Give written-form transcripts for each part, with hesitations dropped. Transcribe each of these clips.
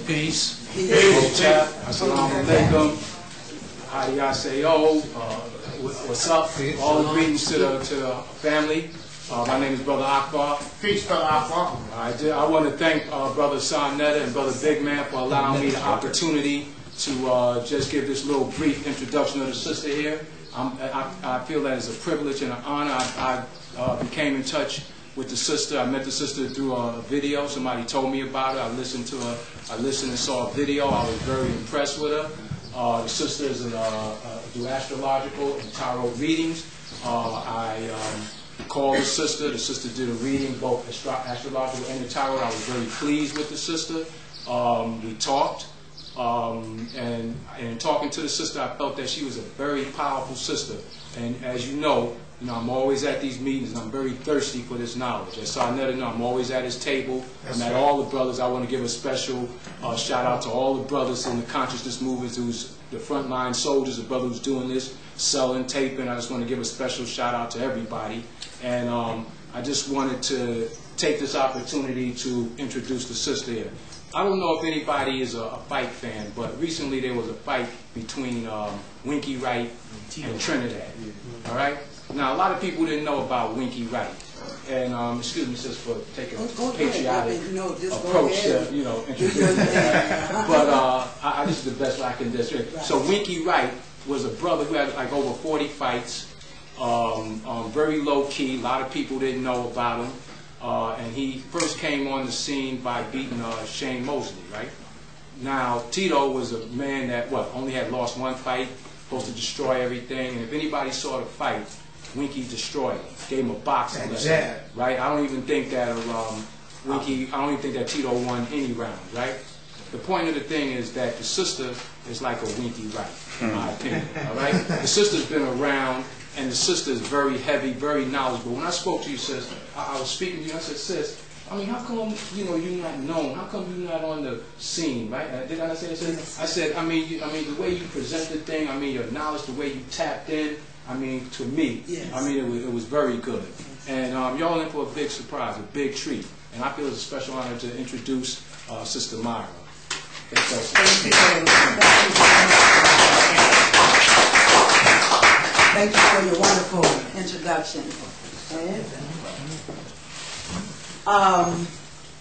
Peace. Peace. Assalamu alaikum. Adiaseyo. What's up? All the greetings to the family. My name is Brother Akbar. Peace, Brother Akbar. I want to thank Brother SistarMyrah and Brother Big Man for allowing me the opportunity to just give this little brief introduction of the sister here. I feel that it's a privilege and an honor. I became in touch with the sister. I met the sister through a video. Somebody told me about her. I listened to her. I listened and saw a video. I was very impressed with her. The sister is do astrological and tarot readings. I called the sister. The sister did a reading, both astrological and the tarot. I was very pleased with the sister. We talked. And in talking to the sister, I felt that she was a very powerful sister. And as you know, I'm always at these meetings, and I'm very thirsty for this knowledge. As SistarMyrah, I'm always at his table. I'm at all the brothers. I want to give a special shout out to all the brothers in the consciousness movement, who's the frontline soldiers, the brother who's doing this, selling, taping. I just want to give a special shout out to everybody. And I just wanted to take this opportunity to introduce the sister here. I don't know if anybody is a fight fan, but recently there was a fight between Winky Wright and Trinidad. All right? Now, a lot of people didn't know about Winky Wright. And excuse me, sis, for taking a patriotic approach to, introducing that. But this is the best way I can describe it. So Winky Wright was a brother who had like over 40 fights, very low key. A lot of people didn't know about him. And he first came on the scene by beating Shane Mosley, right? Now, Tito was a man that, only had lost one fight, supposed to destroy everything. And if anybody saw the fight, Winky destroyed him, gave him a boxing lesson, right? I don't even think that Tito won any round, right? The point of the thing is that the sister is like a Winky Wright, in my opinion, all right? The sister's been around, and the sister is very heavy, very knowledgeable. When I spoke to you, sis, I was speaking to you, I said, sis, how come, you're not known? How come you're not on the scene, right? Did I say that? I said, the way you present the thing, your knowledge, the way you tapped in, to me, yes. It was very good. And y'all in for a big surprise, a big treat. And I feel it's a special honor to introduce SistarMyrah. Thank you for your wonderful introduction.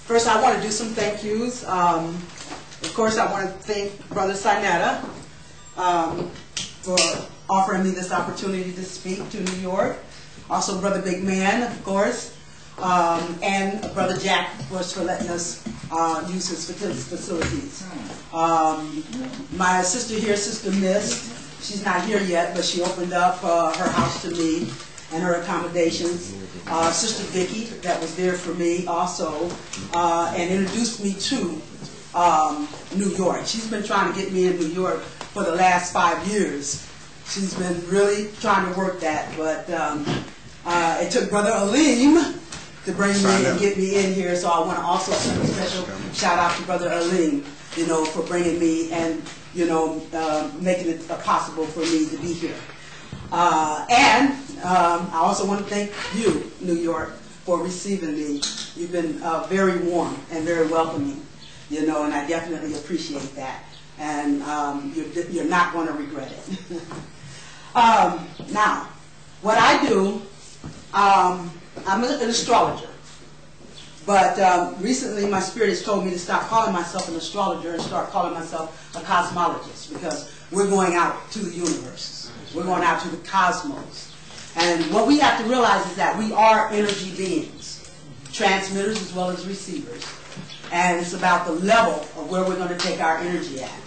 First, I want to do some thank yous. Of course, I want to thank Brother SistarMyrah for offering me this opportunity to speak to New York. Also, Brother Big Man, of course, and Brother Jack, of course, for letting us use his facilities. My sister here, Sister Miss, she's not here yet, but she opened up her house to me and her accommodations. Sister Vicky, that was there for me also, and introduced me to New York. She's been trying to get me in New York for the last 5 years. She's been really trying to work that, but it took Brother Aleem to bring me and get me in here, so I want to also send a special shout out to Brother Aleem, for bringing me and, making it possible for me to be here. And I also want to thank you, New York, for receiving me. You've been very warm and very welcoming, and I definitely appreciate that. And you're not going to regret it. Now, what I do, I'm an astrologer. But recently my spirit has told me to stop calling myself an astrologer and start calling myself a cosmologist, because we're going out to the universe. We're going out to the cosmos. And what we have to realize is that we are energy beings, transmitters as well as receivers. And it's about the level of where we're going to take our energy at.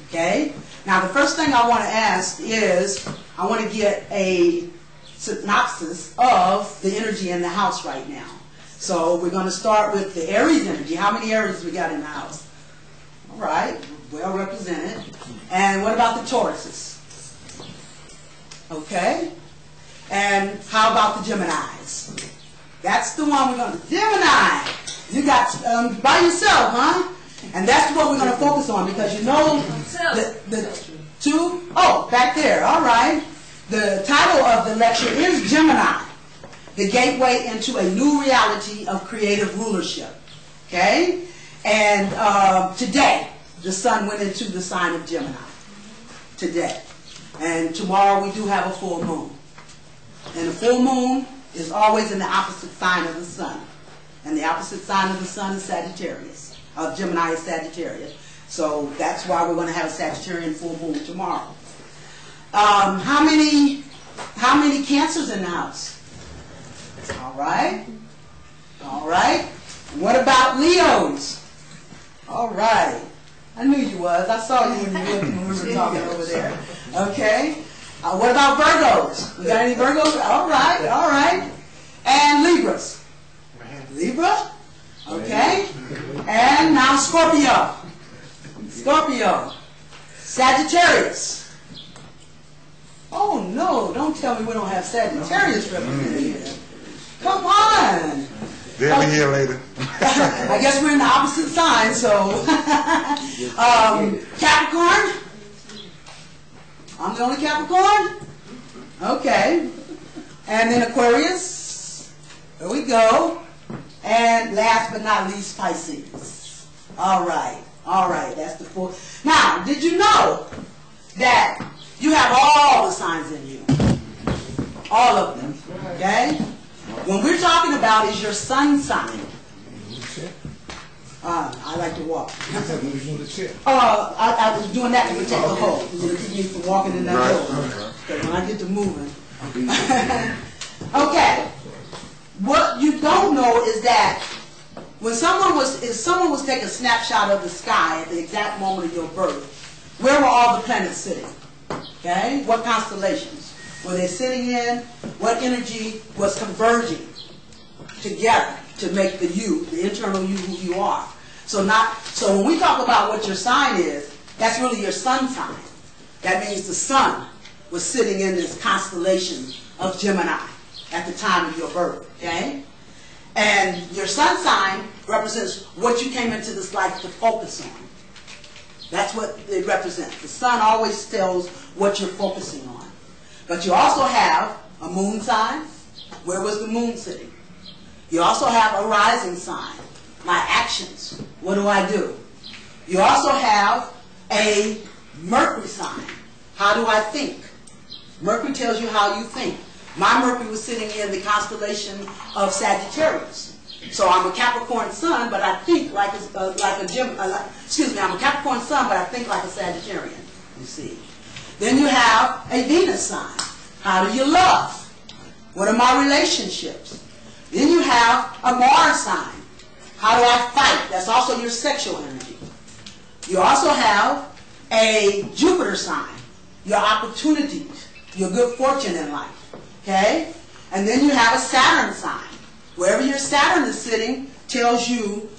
Okay? Now, the first thing I want to ask is, I want to get a synopsis of the energy in the house right now. So we're going to start with the Aries energy. How many Aries we got in the house? All right, well represented. And what about the Tauruses? Okay. And how about the Geminis? That's the one we're going to... Gemini! You got by yourself, huh? And that's what we're going to focus on, because the two... Oh, back there. All right. The title of the lecture is Gemini, the gateway into a new reality of creative rulership. Okay? And today, the sun went into the sign of Gemini today. And tomorrow we do have a full moon. And the full moon is always in the opposite sign of the sun. And the opposite sign of the sun is Sagittarius. Gemini is Sagittarius. So that's why we're going to have a Sagittarian full moon tomorrow. How many Cancers in the house? All right. All right. What about Leos? All right. I knew you was. I saw you when we were talking over there. Okay. What about Virgos? We got any Virgos? All right. All right. And Libras? Libra? Okay. And now Scorpio. Scorpio. Sagittarius. Oh no, don't tell me we don't have Sagittarius represented here. Come on. They'll be here later. I guess we're in the opposite sign, so. Capricorn? I'm the only Capricorn? Okay. And then Aquarius. There we go. And last but not least, Pisces. All right. All right. That's the full. Now, did you know that you have all the signs in you? All of them. Okay? When we're talking about is your sun sign. I like to walk. I was doing that to protect the hole. To keep me from walking in that hole. Because when I get to moving. Okay. What you don't know is that when someone was to take a snapshot of the sky at the exact moment of your birth, where were all the planets sitting? Okay? What constellations were they sitting in? What energy was converging together to make the you, the internal you who you are? So when we talk about what your sign is, that's really your sun sign. That means the sun was sitting in this constellation of Gemini at the time of your birth. Okay? And your sun sign represents what you came into this life to focus on. That's what it represents. The sun always tells what you're focusing on. But you also have a moon sign. Where was the moon sitting? You also have a rising sign. My actions. What do I do? You also have a Mercury sign. How do I think? Mercury tells you how you think. My Mercury was sitting in the constellation of Sagittarius. So I'm a Capricorn sun, but I think I'm a Capricorn sun, but I think like a Sagittarian, you see. Then you have a Venus sign. How do you love? What are my relationships? Then you have a Mars sign. How do I fight? That's also your sexual energy. You also have a Jupiter sign. Your opportunities, your good fortune in life. Okay? And then you have a Saturn sign. Wherever your Saturn is sitting tells you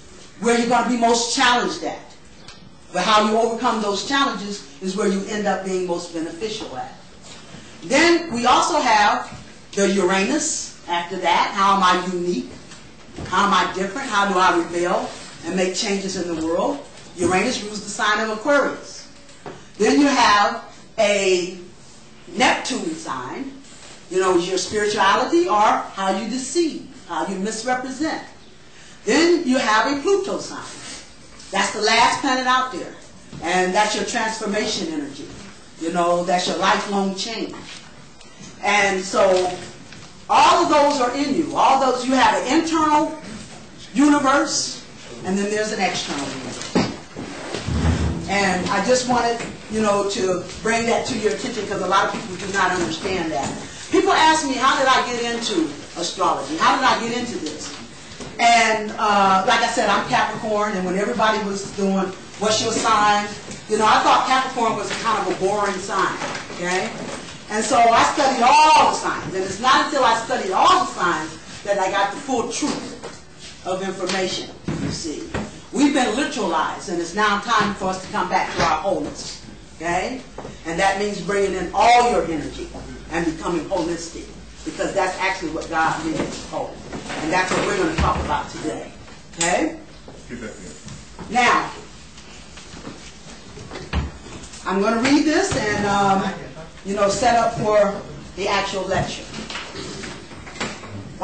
where you're going to be most challenged at. But how you overcome those challenges is where you end up being most beneficial at. Then we also have the Uranus after that. How am I unique? How am I different? How do I rebel and make changes in the world? Uranus rules the sign of Aquarius. Then you have a Neptune sign. You know, your spirituality or how you deceive, how you misrepresent. Then you have a Pluto sign. That's the last planet out there. And that's your transformation energy. You know, that's your lifelong change. And so all of those are in you. All those, you have an internal universe, and then there's an external universe. And I just wanted, you know, to bring that to your attention because a lot of people do not understand that. People ask me, how did I get into astrology? How did I get into this? And like I said, I'm Capricorn, and when everybody was doing, what's your sign? You know, I thought Capricorn was kind of a boring sign, okay? And so I studied all the signs, and it's not until I studied all the signs that I got the full truth of information, you see. We've been literalized, and it's now time for us to come back to our wholeness, okay? And that means bringing in all your energy and becoming holistic, because that's actually what God made us whole. And that's what we're going to talk about today, okay? Now, I'm going to read this and, you know, set up for the actual lecture.